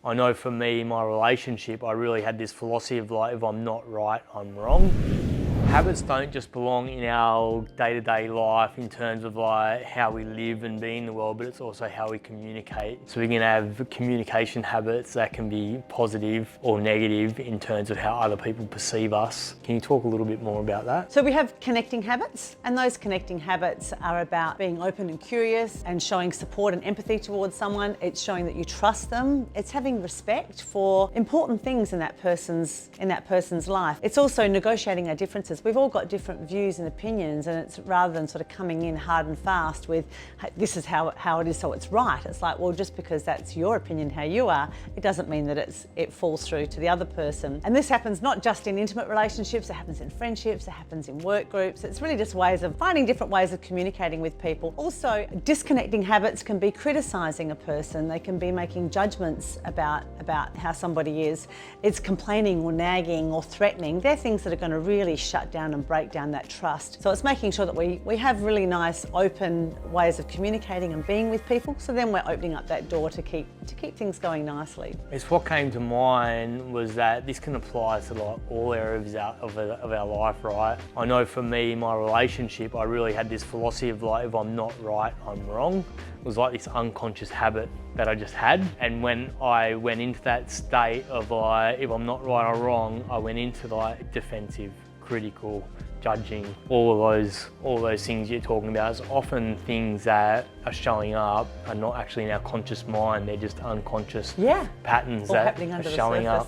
I know for me, my relationship, I really had this philosophy of like, if I'm not right, I'm wrong. Habits don't just belong in our day-to-day life in terms of like how we live and be in the world, but it's also how we communicate. So we can have communication habits that can be positive or negative in terms of how other people perceive us. Can you talk a little bit more about that? So we have connecting habits, and those connecting habits are about being open and curious and showing support and empathy towards someone. It's showing that you trust them. It's having respect for important things in that person's life. It's also negotiating our differences. We've all got different views and opinions, and it's rather than sort of coming in hard and fast with, hey, this is how it is, so it's right. It's like, well, just because that's your opinion, how you are, it doesn't mean that it falls through to the other person. And this happens not just in intimate relationships, it happens in friendships, it happens in work groups. It's really just ways of finding different ways of communicating with people. Also, disconnecting habits can be criticising a person. They can be making judgments about how somebody is. It's complaining or nagging or threatening. They're things that are going to really shut down and break down that trust. So it's making sure that we have really nice open ways of communicating and being with people, so then we're opening up that door to keep things going nicely. It's what came to mind was that this can apply to like all areas of our life, right? I know for me, my relationship, I really had this philosophy of like, if I'm not right, I'm wrong. It was like this unconscious habit that I just had. And when I went into that state of like, if I'm not right or wrong, I went into like defensive, critical, judging, all those things you're talking about. It's often things that are showing up are not actually in our conscious mind, they're just unconscious patterns that are showing up.